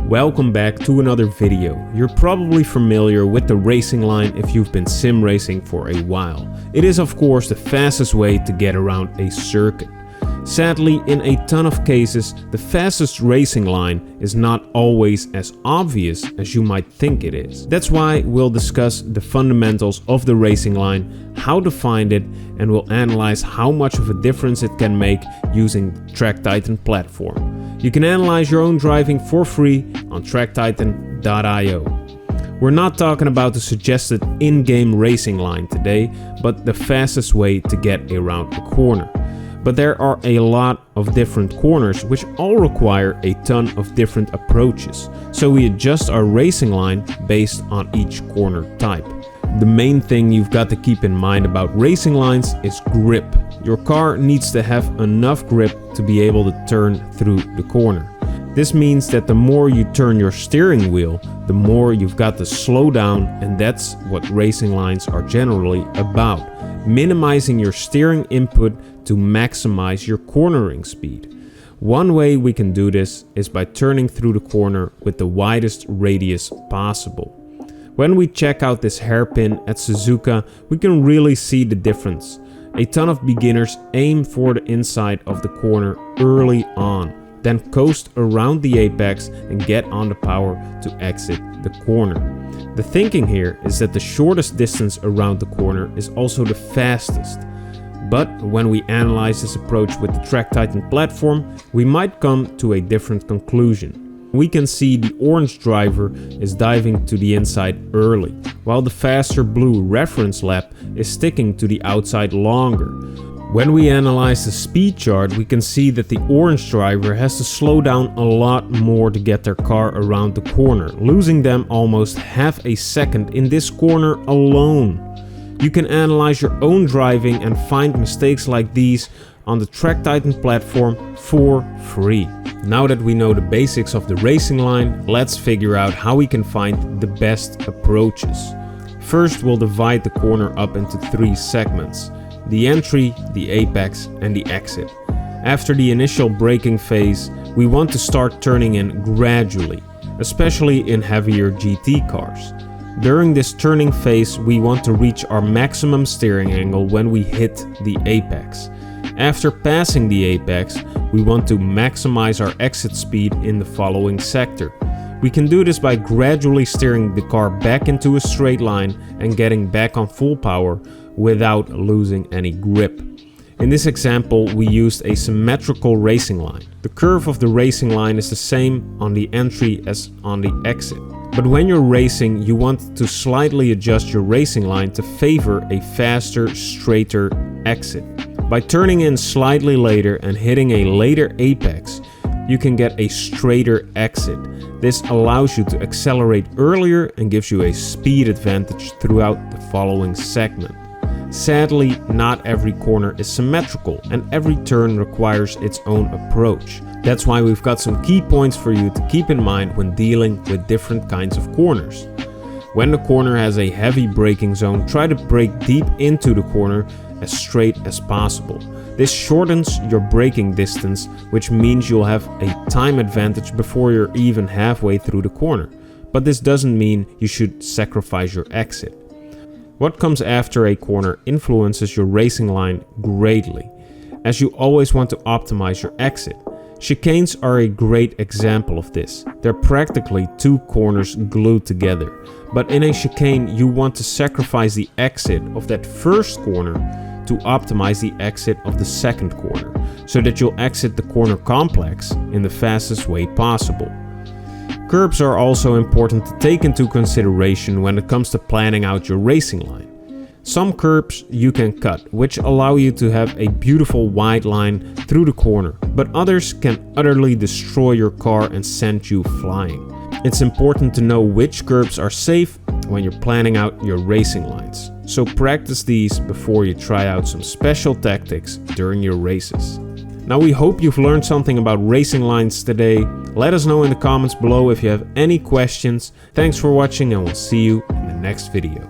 Welcome back to another video. You're probably familiar with the racing line if you've been sim racing for a while. It is of course the fastest way to get around a circuit. Sadly, in a ton of cases, the fastest racing line is not always as obvious as you might think it is. That's why we'll discuss the fundamentals of the racing line, how to find it, and we'll analyze how much of a difference it can make using the TrackTitan platform. You can analyze your own driving for free on tracktitan.io. We're not talking about the suggested in-game racing line today, but the fastest way to get around a corner. But there are a lot of different corners which all require a ton of different approaches, so we adjust our racing line based on each corner type. The main thing you've got to keep in mind about racing lines is grip. Your car needs to have enough grip to be able to turn through the corner. This means that the more you turn your steering wheel, the more you've got to slow down, and that's what racing lines are generally about. Minimizing your steering input to maximize your cornering speed. One way we can do this is by turning through the corner with the widest radius possible. When we check out this hairpin at Suzuka, we can really see the difference. A ton of beginners aim for the inside of the corner early on, then coast around the apex and get on the power to exit the corner. The thinking here is that the shortest distance around the corner is also the fastest. But when we analyze this approach with the TrackTitan platform, we might come to a different conclusion. We can see the orange driver is diving to the inside early, while the faster blue reference lap is sticking to the outside longer. When we analyze the speed chart, we can see that the orange driver has to slow down a lot more to get their car around the corner, losing them almost half a second in this corner alone. You can analyze your own driving and find mistakes like these on the TrackTitan platform for free. Now that we know the basics of the racing line, let's figure out how we can find the best approaches. First, we'll divide the corner up into 3 segments: the entry, the apex, and the exit. After the initial braking phase, we want to start turning in gradually, especially in heavier GT cars. During this turning phase, we want to reach our maximum steering angle when we hit the apex. After passing the apex, we want to maximize our exit speed in the following sector. We can do this by gradually steering the car back into a straight line and getting back on full power without losing any grip. In this example, we used a symmetrical racing line. The curve of the racing line is the same on the entry as on the exit. But when you're racing, you want to slightly adjust your racing line to favor a faster, straighter exit. By turning in slightly later and hitting a later apex, you can get a straighter exit. This allows you to accelerate earlier and gives you a speed advantage throughout the following segment. Sadly, not every corner is symmetrical and every turn requires its own approach. That's why we've got some key points for you to keep in mind when dealing with different kinds of corners. When the corner has a heavy braking zone, try to brake deep into the corner as straight as possible. This shortens your braking distance, which means you'll have a time advantage before you're even halfway through the corner. But this doesn't mean you should sacrifice your exit. What comes after a corner influences your racing line greatly, as you always want to optimize your exit. Chicanes are a great example of this. They're practically 2 corners glued together. But in a chicane, you want to sacrifice the exit of that first corner to optimize the exit of the second corner, so that you'll exit the corner complex in the fastest way possible. Curbs are also important to take into consideration when it comes to planning out your racing line. Some curbs you can cut, which allow you to have a beautiful wide line through the corner, but others can utterly destroy your car and send you flying. It's important to know which curbs are safe when you're planning out your racing lines. So practice these before you try out some special tactics during your races. Now we hope you've learned something about racing lines today. Let us know in the comments below if you have any questions. Thanks for watching and we'll see you in the next video.